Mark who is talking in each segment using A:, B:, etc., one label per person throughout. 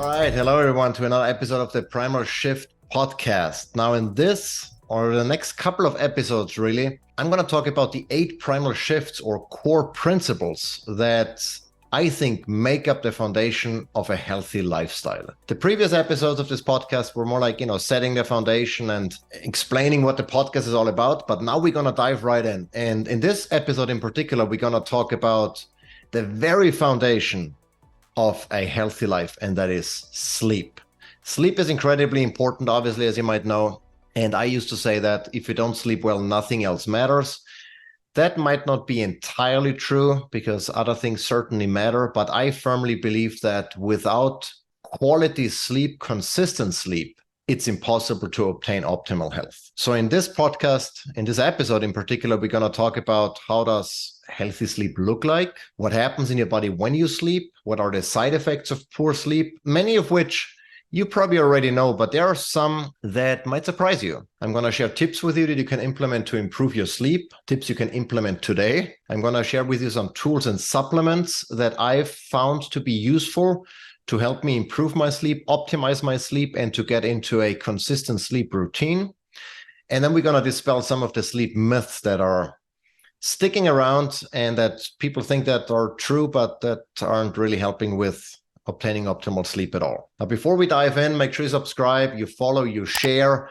A: right. Hello, everyone, to another episode of the Primal Shift podcast. Now, in this or the next couple of episodes, really, I'm going to talk about the 8 primal shifts or core principles that I think make up the foundation of a healthy lifestyle. The previous episodes of this podcast were more like, setting the foundation and explaining what the podcast is all about. But now we're going to dive right in. And in this episode in particular, we're going to talk about the very foundation of a healthy life, and that is sleep. Sleep is incredibly important, obviously, as you might know. And I used to say that if you don't sleep well, nothing else matters. That might not be entirely true because other things certainly matter, but I firmly believe that without quality sleep, consistent sleep, it's impossible to obtain optimal health. So in this podcast, in this episode in particular, we're going to talk about how does healthy sleep look like, what happens in your body when you sleep, what are the side effects of poor sleep, many of which you probably already know, but there are some that might surprise you. I'm going to share tips with you that you can implement to improve your sleep, tips you can implement today. I'm going to share with you some tools and supplements that I've found to be useful to help me improve my sleep, optimize my sleep, and to get into a consistent sleep routine. And then we're going to dispel some of the sleep myths that are sticking around and that people think that are true, but that aren't really helping with obtaining optimal sleep at all. Now, before we dive in, make sure you subscribe, you follow, you share,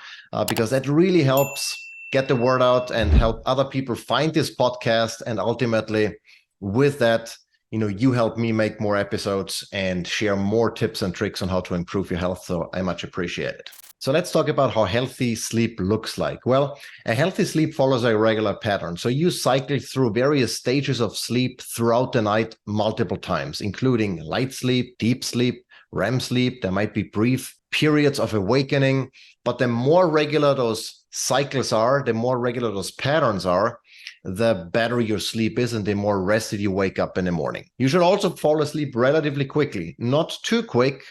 A: because that really helps get the word out and help other people find this podcast. And ultimately, with that, you help me make more episodes and share more tips and tricks on how to improve your health. So I much appreciate it. So let's talk about how healthy sleep looks like. Well, a healthy sleep follows a regular pattern. So you cycle through various stages of sleep throughout the night multiple times, including light sleep, deep sleep, REM sleep. There might be brief periods of awakening, but the more regular those cycles are, the more regular those patterns are, the better your sleep is and the more rested you wake up in the morning. You should also fall asleep relatively quickly, not too quick.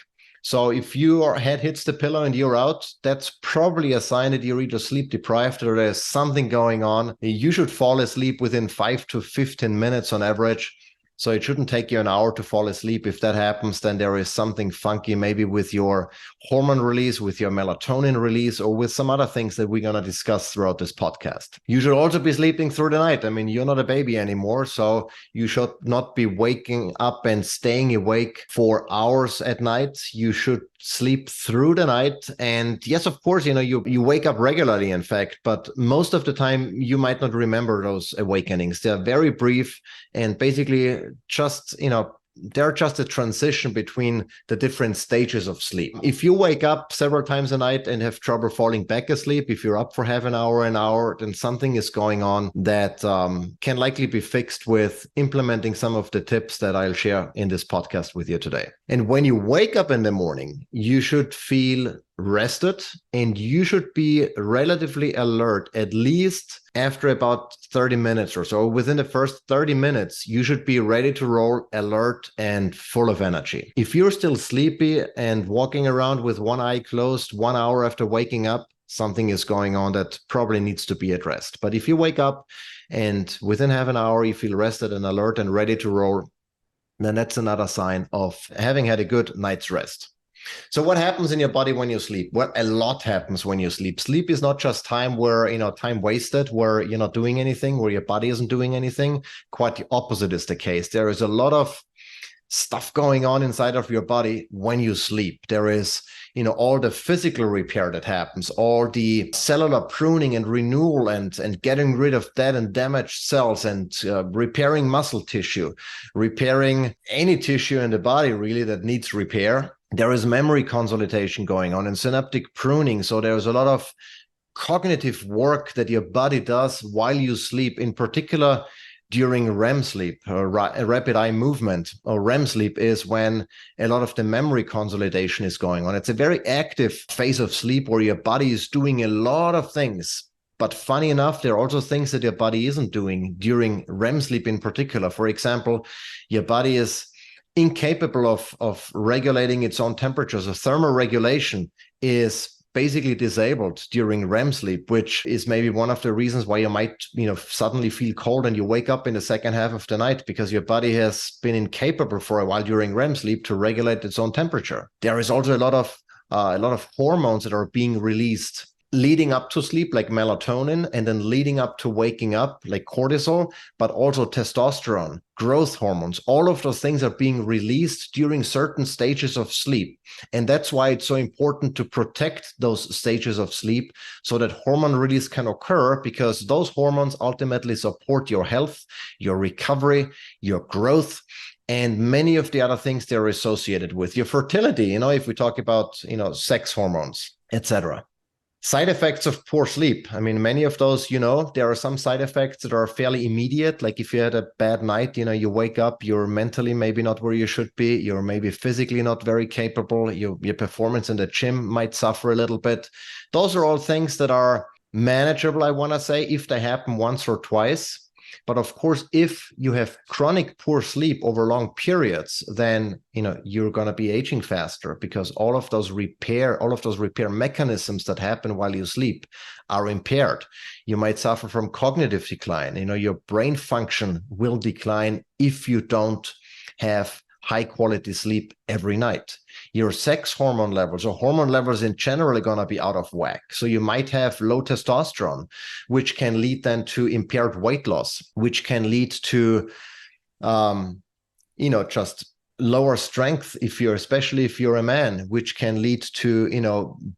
A: So if your head hits the pillow and you're out, that's probably a sign that you're either sleep deprived or there's something going on. You should fall asleep within 5 to 15 minutes on average. So it shouldn't take you an hour to fall asleep. If that happens, then there is something funky, maybe with your hormone release, with your melatonin release, or with some other things that we're going to discuss throughout this podcast. You should also be sleeping through the night. I mean, you're not a baby anymore, so you should not be waking up and staying awake for hours at night. You should sleep through the night. And yes, of course, you wake up regularly, in fact, but most of the time you might not remember those awakenings. They're very brief and basically just, they're just a transition between the different stages of sleep. If you wake up several times a night and have trouble falling back asleep, if you're up for half an hour, then something is going on that can likely be fixed with implementing some of the tips that I'll share in this podcast with you today. And when you wake up in the morning, you should feel rested and you should be relatively alert, at least after about 30 minutes or so. Within the first 30 minutes, you should be ready to roll, alert and full of energy. If you're still sleepy and walking around with one eye closed 1 hour after waking up, something is going on that probably needs to be addressed. But if you wake up and within half an hour, you feel rested and alert and ready to roll, then that's another sign of having had a good night's rest. So what happens in your body when you sleep? Well, a lot happens when you sleep. Sleep is not just time where, time wasted, where you're not doing anything, where your body isn't doing anything. Quite the opposite is the case. There is a lot of stuff going on inside of your body when you sleep. There is, all the physical repair that happens, all the cellular pruning and renewal and getting rid of dead and damaged cells and repairing muscle tissue, repairing any tissue in the body really that needs repair. There is memory consolidation going on and synaptic pruning. So there's a lot of cognitive work that your body does while you sleep, in particular during REM sleep, or rapid eye movement, or REM sleep is when a lot of the memory consolidation is going on. It's a very active phase of sleep where your body is doing a lot of things. But funny enough, there are also things that your body isn't doing during REM sleep in particular. For example, your body is incapable of regulating its own temperature. So thermoregulation is basically disabled during REM sleep, which is maybe one of the reasons why you might, suddenly feel cold and you wake up in the second half of the night, because your body has been incapable for a while during REM sleep to regulate its own temperature. There is also a lot of hormones that are being released leading up to sleep, like melatonin, and then leading up to waking up, like cortisol, but also testosterone, growth hormones. All of those things are being released during certain stages of sleep. And that's why it's so important to protect those stages of sleep so that hormone release can occur, because those hormones ultimately support your health, your recovery, your growth, and many of the other things they're associated with. Your fertility, if we talk about, sex hormones, etc. Side effects of poor sleep. I mean, many of those, there are some side effects that are fairly immediate. Like if you had a bad night, you wake up, you're mentally maybe not where you should be. You're maybe physically not very capable. Your performance in the gym might suffer a little bit. Those are all things that are manageable, I want to say, if they happen once or twice. But of course, if you have chronic poor sleep over long periods, then you're going to be aging faster, because all of those repair mechanisms that happen while you sleep are impaired. You might suffer from cognitive decline. Your brain function will decline if you don't have high quality sleep every night. Your sex hormone levels, or hormone levels in general, are going to be out of whack. So you might have low testosterone, which can lead then to impaired weight loss, which can lead to, just lower strength especially if you're a man, which can lead to,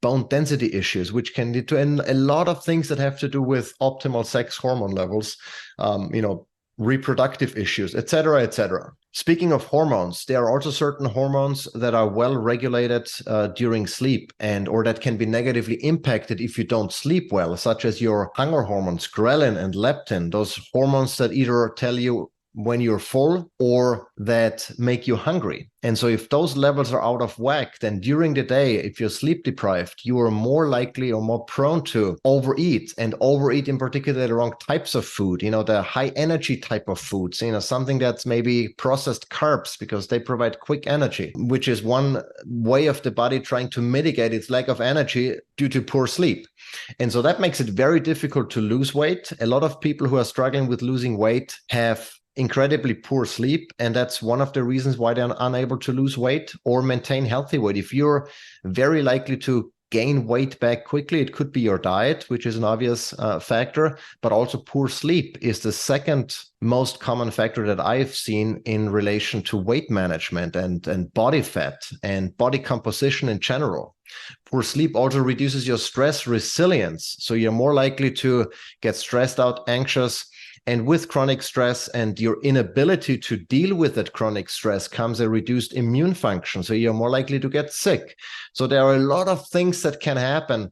A: bone density issues, which can lead to a lot of things that have to do with optimal sex hormone levels, reproductive issues, etc., etc. Speaking of hormones, there are also certain hormones that are well regulated during sleep, or that can be negatively impacted if you don't sleep well, such as your hunger hormones, ghrelin and leptin, those hormones that either tell you when you're full or that make you hungry. And so if those levels are out of whack, then during the day, if you're sleep deprived, you are more likely or more prone to overeat, and overeat in particular the wrong types of food, the high energy type of foods, something that's maybe processed carbs, because they provide quick energy, which is one way of the body trying to mitigate its lack of energy due to poor sleep. And so that makes it very difficult to lose weight. A lot of people who are struggling with losing weight have incredibly poor sleep, and that's one of the reasons why they're unable to lose weight or maintain healthy weight. If you're very likely to gain weight back quickly, it could be your diet, which is an obvious factor, but also poor sleep is the second most common factor that I've seen in relation to weight management and body fat and body composition in general. Poor sleep also reduces your stress resilience, so you're more likely to get stressed out, anxious. And with chronic stress and your inability to deal with that chronic stress comes a reduced immune function. So you're more likely to get sick. So there are a lot of things that can happen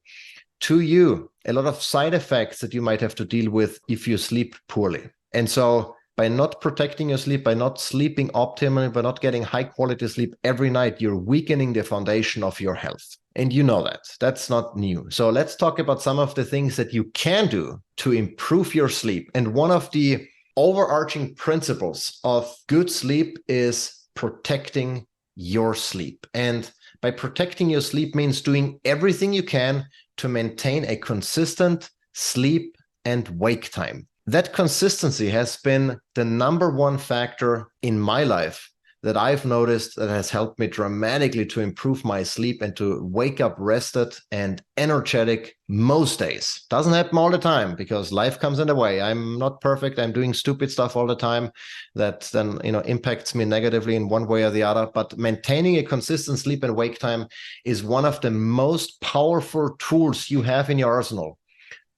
A: to you, a lot of side effects that you might have to deal with if you sleep poorly. And so by not protecting your sleep, by not sleeping optimally, by not getting high quality sleep every night, you're weakening the foundation of your health. And you know that. That's not new. So let's talk about some of the things that you can do to improve your sleep. And one of the overarching principles of good sleep is protecting your sleep. And by protecting your sleep means doing everything you can to maintain a consistent sleep and wake time. That consistency has been the number one factor in my life that I've noticed that has helped me dramatically to improve my sleep and to wake up rested and energetic most days. Doesn't happen all the time because life comes in the way. I'm not perfect. I'm doing stupid stuff all the time that then, impacts me negatively in one way or the other. But maintaining a consistent sleep and wake time is one of the most powerful tools you have in your arsenal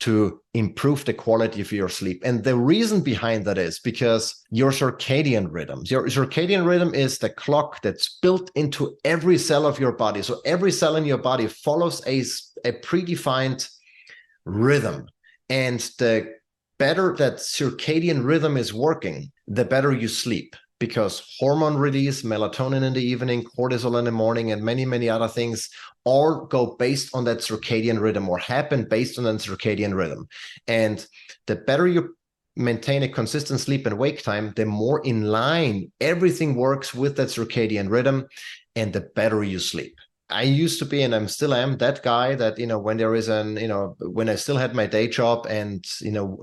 A: to improve the quality of your sleep. And the reason behind that is because your circadian rhythm is the clock that's built into every cell of your body. So every cell in your body follows a predefined rhythm. And the better that circadian rhythm is working, the better you sleep. Because hormone release, melatonin in the evening, cortisol in the morning, and many, many other things all go based on that circadian rhythm or happen based on that circadian rhythm. And the better you maintain a consistent sleep and wake time, the more in line everything works with that circadian rhythm and the better you sleep. I used to be, and I'm still am, that guy that, when there is when I still had my day job and,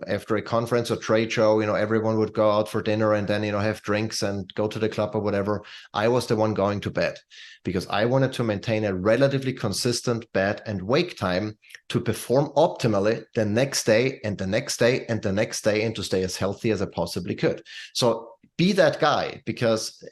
A: after a conference or trade show, everyone would go out for dinner and then, have drinks and go to the club or whatever. I was the one going to bed because I wanted to maintain a relatively consistent bed and wake time to perform optimally the next day and the next day and the next day, and to stay as healthy as I possibly could. So be that guy,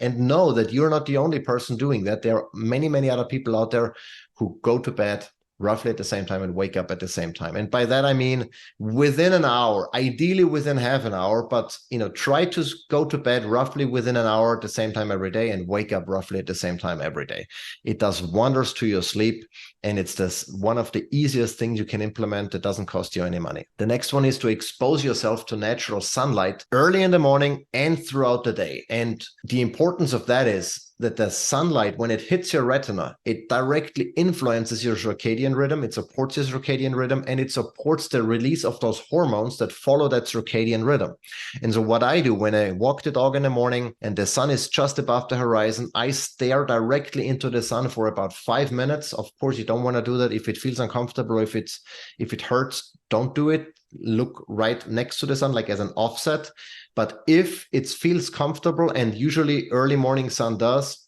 A: and know that you're not the only person doing that. There are many, many other people out there who go to bed roughly at the same time and wake up at the same time. And by that, I mean within an hour, ideally within half an hour, but try to go to bed roughly within an hour at the same time every day and wake up roughly at the same time every day. It does wonders to your sleep. And it's one of the easiest things you can implement that doesn't cost you any money. The next one is to expose yourself to natural sunlight early in the morning and throughout the day. And the importance of that is that the sunlight, when it hits your retina, it directly influences your circadian rhythm. It supports your circadian rhythm, and it supports the release of those hormones that follow that circadian rhythm. And so what I do when I walk the dog in the morning and the sun is just above the horizon, I stare directly into the sun for about 5 minutes. Of course, you don't want to do that if it feels uncomfortable, if it hurts, don't do it. Look right next to the sun, like as an offset. But if it feels comfortable, and usually early morning sun does,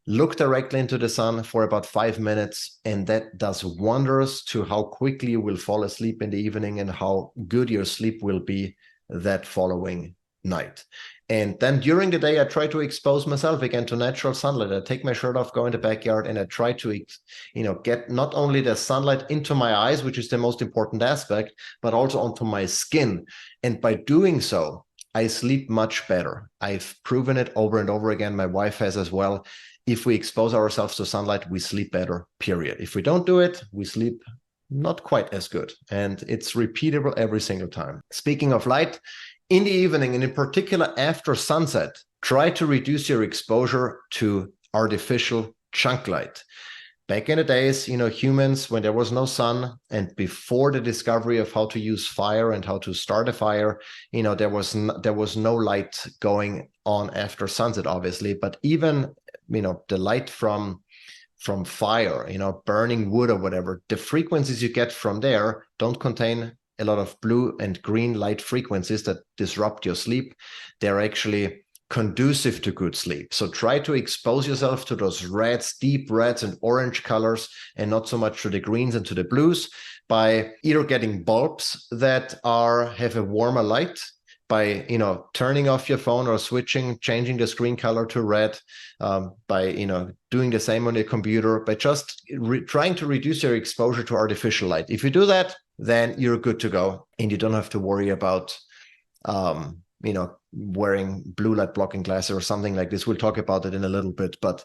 A: look directly into the sun for about 5 minutes, and that does wonders to how quickly you will fall asleep in the evening and how good your sleep will be that following night. And then during the day, I try to expose myself again to natural sunlight. I take my shirt off, go in the backyard, and I try to, get not only the sunlight into my eyes, which is the most important aspect, but also onto my skin. And by doing so, I sleep much better. I've proven it over and over again. My wife has as well. If we expose ourselves to sunlight, we sleep better, period. If we don't do it, we sleep not quite as good. And it's repeatable every single time. Speaking of light, in the evening, and in particular after sunset, try to reduce your exposure to artificial chunk light. Back in the days, humans, when there was no sun and before the discovery of how to use fire and how to start a fire, there was no light going on after sunset, obviously. But even, the light from fire, burning wood or whatever, the frequencies you get from there don't contain a lot of blue and green light frequencies that disrupt your sleep. They're actually conducive to good sleep. So try to expose yourself to those reds, deep reds and orange colors, and not so much to the greens and to the blues, by either getting bulbs that have a warmer light, by turning off your phone or changing the screen color to red, by doing the same on your computer, by just trying to reduce your exposure to artificial light. If you do that, then you're good to go, and you don't have to worry about wearing blue light blocking glasses or something like this. We'll talk about it in a little bit, but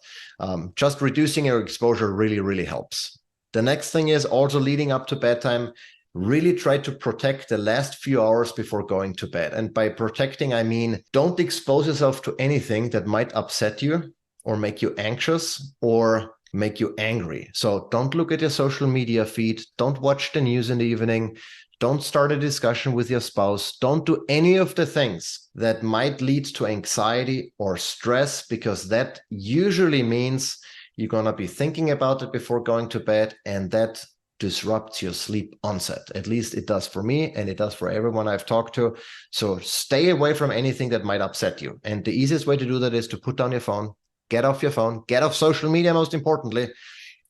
A: just reducing your exposure really, really helps. The next thing is also leading up to bedtime. Really try to protect the last few hours before going to bed. And by protecting, I mean, don't expose yourself to anything that might upset you or make you anxious or make you angry. So don't look at your social media feed. Don't watch the news in the evening. Don't start a discussion with your spouse. Don't do any of the things that might lead to anxiety or stress, because that usually means you're going to be thinking about it before going to bed, and that disrupts your sleep onset. At least it does for me, and it does for everyone I've talked to. So stay away from anything that might upset you. And the easiest way to do that is to put down your phone, get off your phone, get off social media, most importantly,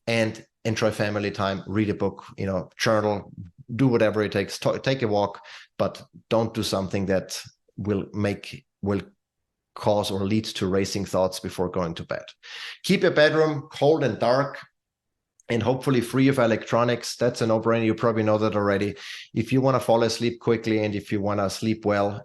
A: and enjoy family time, read a book, journal, do whatever it takes, take a walk, but don't do something that will cause or lead to racing thoughts before going to bed. Keep your bedroom cold and dark, and hopefully free of electronics. That's a no-brainer. You probably know that already. If you want to fall asleep quickly and if you want to sleep well,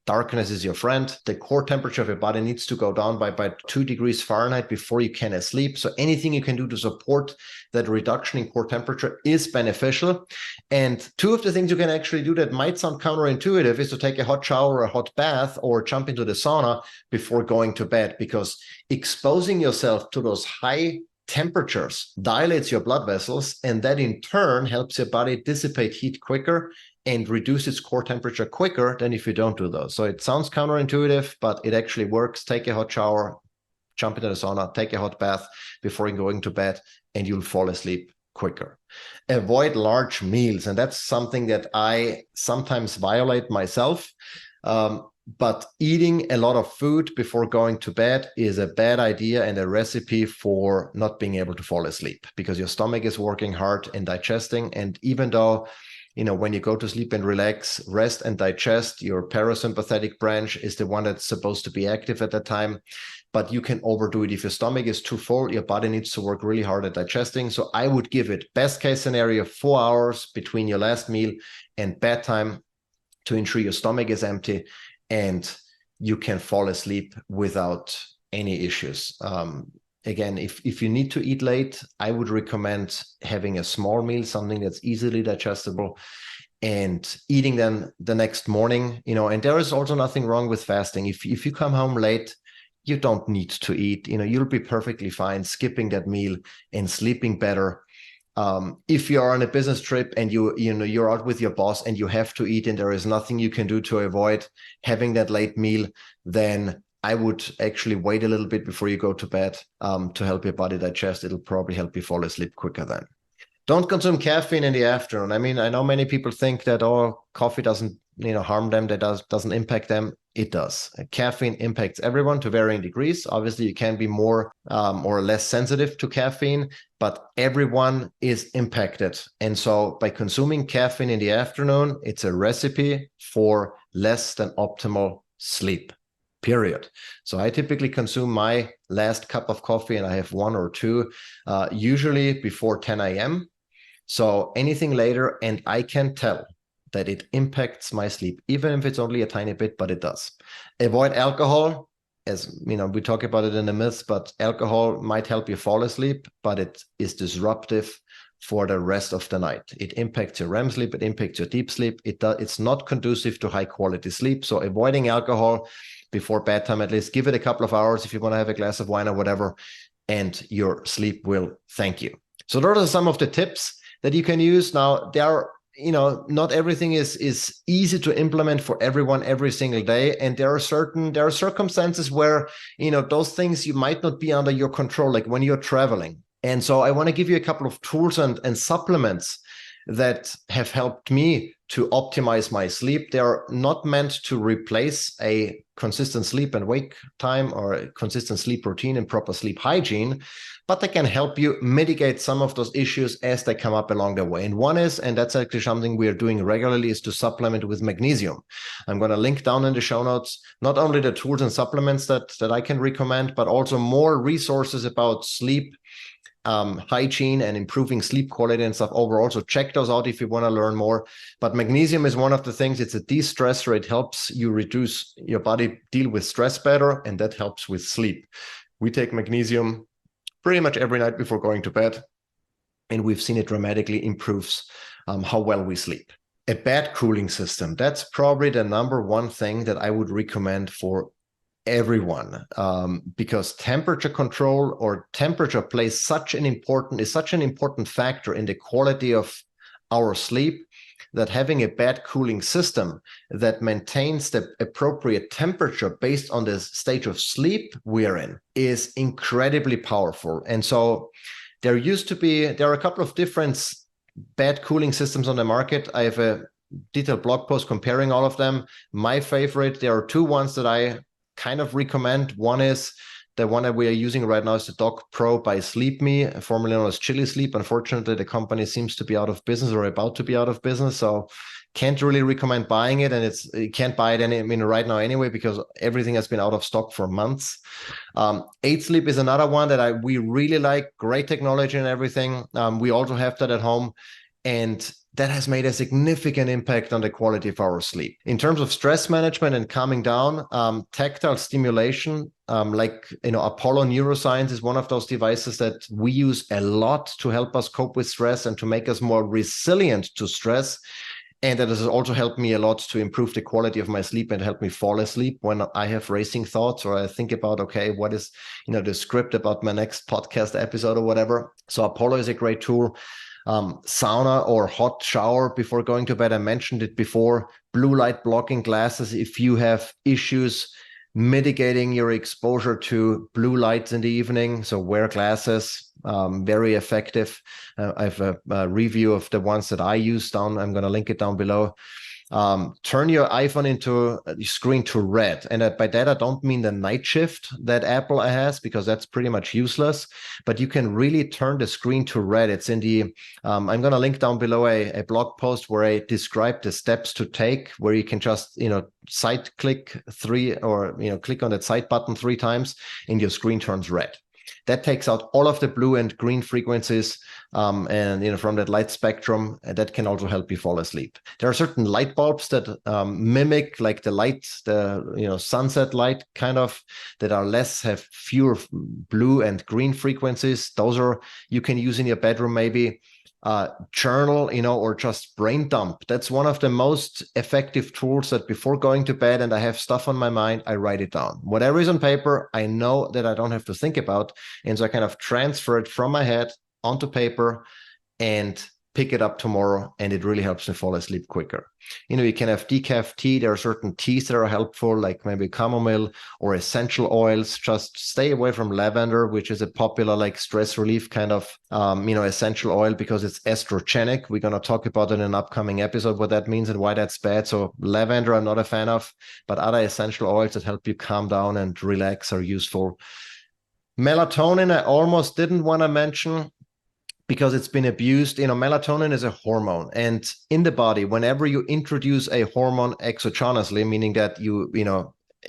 A: darkness is your friend. The core temperature of your body needs to go down by about 2 degrees Fahrenheit before you can sleep. So anything you can do to support that reduction in core temperature is beneficial. And two of the things you can actually do that might sound counterintuitive is to take a hot shower or a hot bath or jump into the sauna before going to bed, because exposing yourself to those high temperatures dilates your blood vessels, and that in turn helps your body dissipate heat quicker and reduce its core temperature quicker than if you don't do those. So it sounds counterintuitive, but it actually works. Take a hot shower, jump into the sauna, take a hot bath before going to bed, and you'll fall asleep quicker. Avoid large meals. And that's something that I sometimes violate myself. But eating a lot of food before going to bed is a bad idea and a recipe for not being able to fall asleep, because your stomach is working hard and digesting. And even though, when you go to sleep and relax, rest and digest, your parasympathetic branch is the one that's supposed to be active at that time. But you can overdo it. If your stomach is too full, your body needs to work really hard at digesting. So I would give it, best case scenario, 4 hours between your last meal and bedtime to ensure your stomach is empty and you can fall asleep without any issues. Again, if you need to eat late, I would recommend having a small meal, something that's easily digestible, and eating then the next morning. And there is also nothing wrong with fasting. If you come home late, you don't need to eat. You'll be perfectly fine skipping that meal and sleeping better. If you're on a business trip and you're out with your boss and you have to eat and there is nothing you can do to avoid having that late meal, then I would actually wait a little bit before you go to bed to help your body digest. It'll probably help you fall asleep quicker then. Don't consume caffeine in the afternoon. I mean, I know many people think that, coffee doesn't harm them, that doesn't impact them. It does. Caffeine impacts everyone to varying degrees. Obviously, you can be more or less sensitive to caffeine, but everyone is impacted. And so by consuming caffeine in the afternoon, it's a recipe for less than optimal sleep, period. So I typically consume my last cup of coffee, and I have 1 or 2, usually before 10 a.m. So anything later, and I can tell that it impacts my sleep, even if it's only a tiny bit, but it does. Avoid alcohol. As we talk about it in the myths, but alcohol might help you fall asleep, but it is disruptive for the rest of the night. It impacts your REM sleep, it impacts your deep sleep. It's not conducive to high quality sleep. So avoiding alcohol before bedtime, at least give it a couple of hours if you want to have a glass of wine or whatever, and your sleep will thank you. So those are some of the tips that you can use. Now, there are not everything is easy to implement for everyone every single day. And there are circumstances where, those things you might not be under your control, like when you're traveling. And so I want to give you a couple of tools and supplements that have helped me to optimize my sleep. They're not meant to replace a consistent sleep and wake time or a consistent sleep routine and proper sleep hygiene, but they can help you mitigate some of those issues as they come up along the way. And one is, and that's actually something we are doing regularly, is to supplement with magnesium. I'm going to link down in the show notes, not only the tools and supplements that I can recommend, but also more resources about sleep hygiene and improving sleep quality and stuff overall. So check those out if you want to learn more. But magnesium is one of the things. It's a de-stressor. It helps you reduce your body, deal with stress better, and that helps with sleep. We take magnesium pretty much every night before going to bed, and we've seen it dramatically improves how well we sleep. A bed cooling system. That's probably the number one thing that I would recommend for everyone, because temperature control or temperature is such an important factor in the quality of our sleep, that having a bed cooling system that maintains the appropriate temperature based on the stage of sleep we're in is incredibly powerful. And so there are a couple of different bed cooling systems on the market. I have a detailed blog post comparing all of them. My favorite, there are 2 ones that I kind of recommend. One is the one that we are using right now is the Doc Pro by Sleep Me, formerly known as Chili Sleep. Unfortunately, the company seems to be out of business or about to be out of business, so can't really recommend buying it. And you can't buy it right now anyway, because everything has been out of stock for months. 8 Sleep is another one that we really like. Great technology and everything. We also have that at home, and that has made a significant impact on the quality of our sleep. In terms of stress management and calming down, tactile stimulation, Apollo Neuroscience is one of those devices that we use a lot to help us cope with stress and to make us more resilient to stress. And that has also helped me a lot to improve the quality of my sleep and help me fall asleep when I have racing thoughts, or I think about, okay, what is, the script about my next podcast episode or whatever. So Apollo is a great tool. Sauna or hot shower before going to bed. I mentioned it before. Blue light blocking glasses. If you have issues mitigating your exposure to blue lights in the evening. So wear glasses, very effective. I have a review of the ones that I use down. I'm going to link it down below. Turn your iPhone into screen to red. And by that, I don't mean the night shift that Apple has, because that's pretty much useless, but you can really turn the screen to red. It's in the, I'm going to link down below a blog post where I describe the steps to take, where you can just, side click click on that side button 3 times and your screen turns red. That takes out all of the blue and green frequencies and from that light spectrum, and that can also help you fall asleep. There are certain light bulbs that mimic like the light, sunset light kind of, that have fewer blue and green frequencies. Those you can use in your bedroom maybe. Journal, or just brain dump. That's one of the most effective tools, that before going to bed and I have stuff on my mind, I write it down. Whatever is on paper, I know that I don't have to think about. And so I kind of transfer it from my head onto paper and pick it up tomorrow, and it really helps me fall asleep quicker. You can have decaf tea. There are certain teas that are helpful, like maybe chamomile or essential oils. Just stay away from lavender, which is a popular like stress relief kind of essential oil, because it's estrogenic. We're going to talk about it in an upcoming episode, what that means and why that's bad. So lavender I'm not a fan of, but other essential oils that help you calm down and relax are useful. Melatonin I almost didn't want to mention, because it's been abused. Melatonin is a hormone, and in the body, whenever you introduce a hormone exogenously, meaning that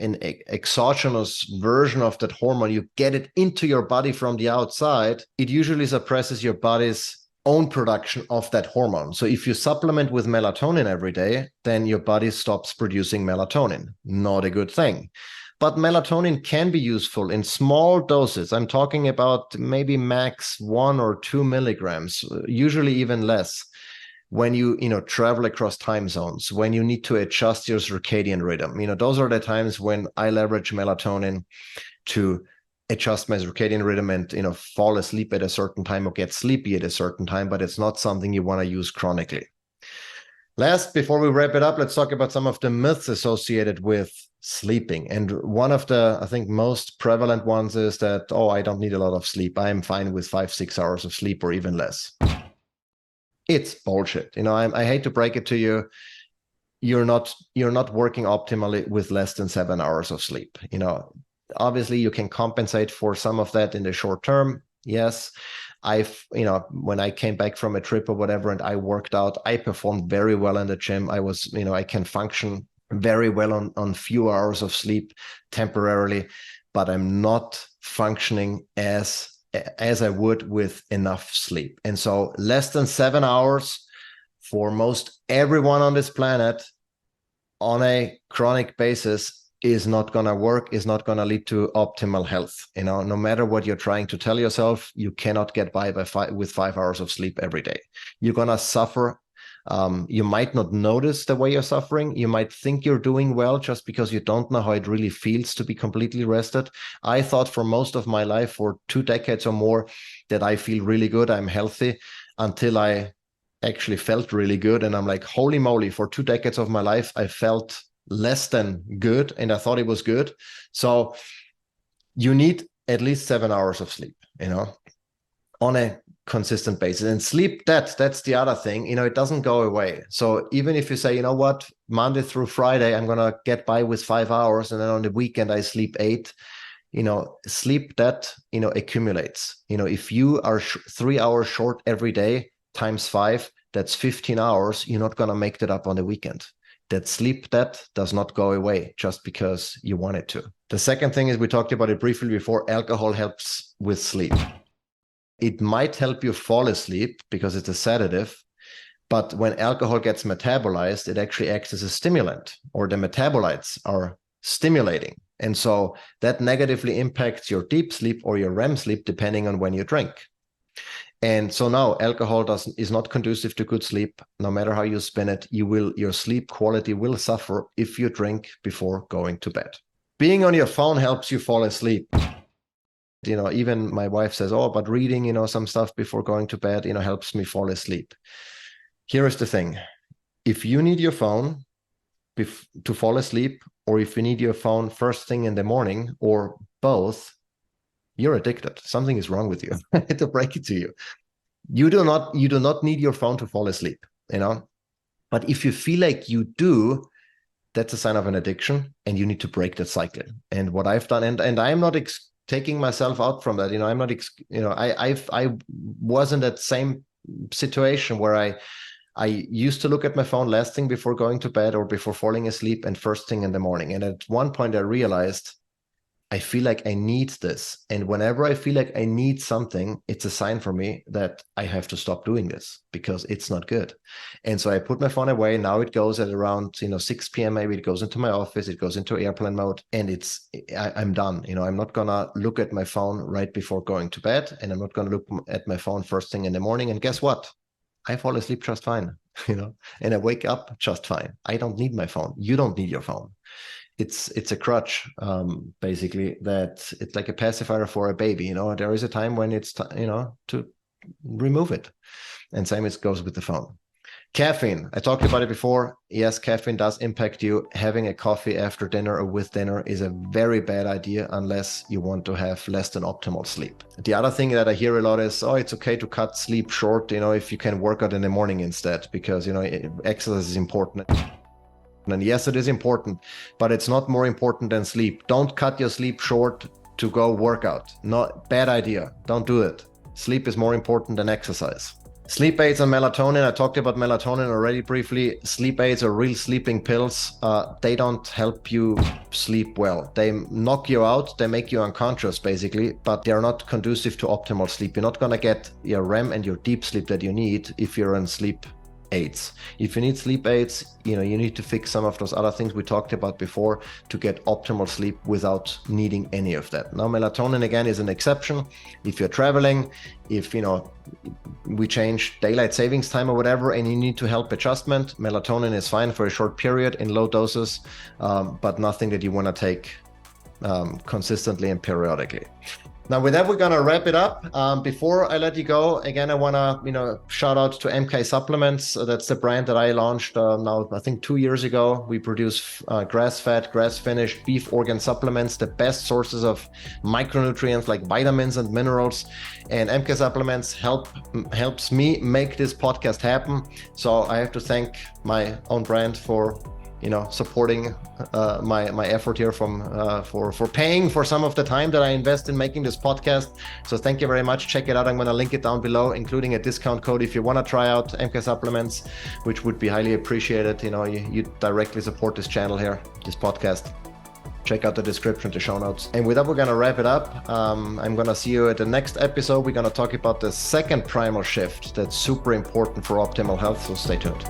A: an exogenous version of that hormone, you get it into your body from the outside, it usually suppresses your body's own production of that hormone. So if you supplement with melatonin every day, then your body stops producing melatonin. Not a good thing. But melatonin can be useful in small doses. I'm talking about maybe max 1 or 2 milligrams, usually even less, when you travel across time zones, when you need to adjust your circadian rhythm. Those are the times when I leverage melatonin to adjust my circadian rhythm and fall asleep at a certain time or get sleepy at a certain time, but it's not something you want to use chronically. Last, before we wrap it up, let's talk about some of the myths associated with sleeping. And one of the, I think, most prevalent ones is that, I don't need a lot of sleep. I'm fine with 5-6 hours of sleep or even less. It's bullshit. I hate to break it to you. You're not working optimally with less than 7 hours of sleep. Obviously you can compensate for some of that in the short term. Yes. When I came back from a trip or whatever, and I worked out, I performed very well in the gym. I can function very well on few hours of sleep temporarily, but I'm not functioning as I would with enough sleep. And so less than 7 hours for most everyone on this planet on a chronic basis is not going to work, is not going to lead to optimal health. No matter what you're trying to tell yourself, you cannot get by with 5 hours of sleep every day. You're going to suffer. You might not notice the way you're suffering. You might think you're doing well just because you don't know how it really feels to be completely rested. I thought for most of my life, for 2 decades or more, that I feel really good, I'm healthy, until I actually felt really good. And I'm like, holy moly, for 2 decades of my life, I felt less than good, and I thought it was good. So you need at least 7 hours of sleep, on a consistent basis. And sleep, that's the other thing, it doesn't go away. So even if you say, what, Monday through Friday, I'm going to get by with 5 hours, and then on the weekend I sleep 8, sleep that, accumulates. If you are 3 hours short every day times 5, that's 15 hours. You're not going to make that up on the weekend. That sleep debt does not go away just because you want it to. The second thing is, we talked about it briefly before, alcohol helps with sleep. It might help you fall asleep because it's a sedative, but when alcohol gets metabolized, it actually acts as a stimulant, or the metabolites are stimulating. And so that negatively impacts your deep sleep or your REM sleep, depending on when you drink. And so now alcohol is not conducive to good sleep. No matter how you spin it, your sleep quality will suffer if you drink before going to bed. Being on your phone helps you fall asleep. Even my wife says, but reading, some stuff before going to bed, helps me fall asleep. Here is the thing. If you need your phone, to fall asleep, or if you need your phone first thing in the morning, or both, you're addicted. Something is wrong with you. I had to break it to you. You do not need your phone to fall asleep, But if you feel like you do, that's a sign of an addiction, and you need to break that cycle. And what I've done, and I'm not taking myself out from that. I'm not, I was in that same situation where I used to look at my phone last thing before going to bed or before falling asleep and first thing in the morning. And at one point I realized I feel like I need this. And whenever I feel like I need something, it's a sign for me that I have to stop doing this because it's not good. And so I put my phone away. Now it goes at around 6 p.m. maybe. It goes into my office. It goes into airplane mode, and I'm done. I'm not gonna look at my phone right before going to bed, and I'm not gonna look at my phone first thing in the morning. And guess what? I fall asleep just fine, and I wake up just fine. I don't need my phone. You don't need your phone. It's a crutch, basically, that it's like a pacifier for a baby. There is a time when it's to remove it, and same it goes with the phone. Caffeine, I talked about it before. Yes, caffeine does impact you. Having a coffee after dinner or with dinner is a very bad idea unless you want to have less than optimal sleep. The other thing that I hear a lot is, it's okay to cut sleep short, if you can work out in the morning instead, because exercise is important. And yes, it is important, but it's not more important than sleep. Don't cut your sleep short to go work out. Not bad idea. Don't do it. Sleep is more important than exercise. Sleep aids and melatonin. I talked about melatonin already briefly. Sleep aids are real sleeping pills. They don't help you sleep well. They knock you out. They make you unconscious, basically, but they're not conducive to optimal sleep. You're not going to get your REM and your deep sleep that you need if you're on sleep aids. If you need sleep aids, you need to fix some of those other things we talked about before to get optimal sleep without needing any of that. Now, melatonin again is an exception. If you're traveling, if we change daylight savings time or whatever, and you need to help adjustment, melatonin is fine for a short period in low doses, but nothing that you want to take consistently and periodically. Now, with that, we're going to wrap it up. Before I let you go, again, I want to, shout out to MK Supplements. That's the brand that I launched now, I think 2 years ago. We produce grass-fed, grass-finished beef organ supplements, the best sources of micronutrients like vitamins and minerals. And MK Supplements helps me make this podcast happen. So I have to thank my own brand for supporting my effort here for paying for some of the time that I invest in making this podcast. So thank you very much. Check it out. I'm going to link it down below, including a discount code if you want to try out MK Supplements, which would be highly appreciated. You directly support this channel here, this podcast. Check out the description, the show notes. And with that, we're going to wrap it up. I'm going to see you at the next episode. We're going to talk about the second primal shift that's super important for optimal health. So stay tuned.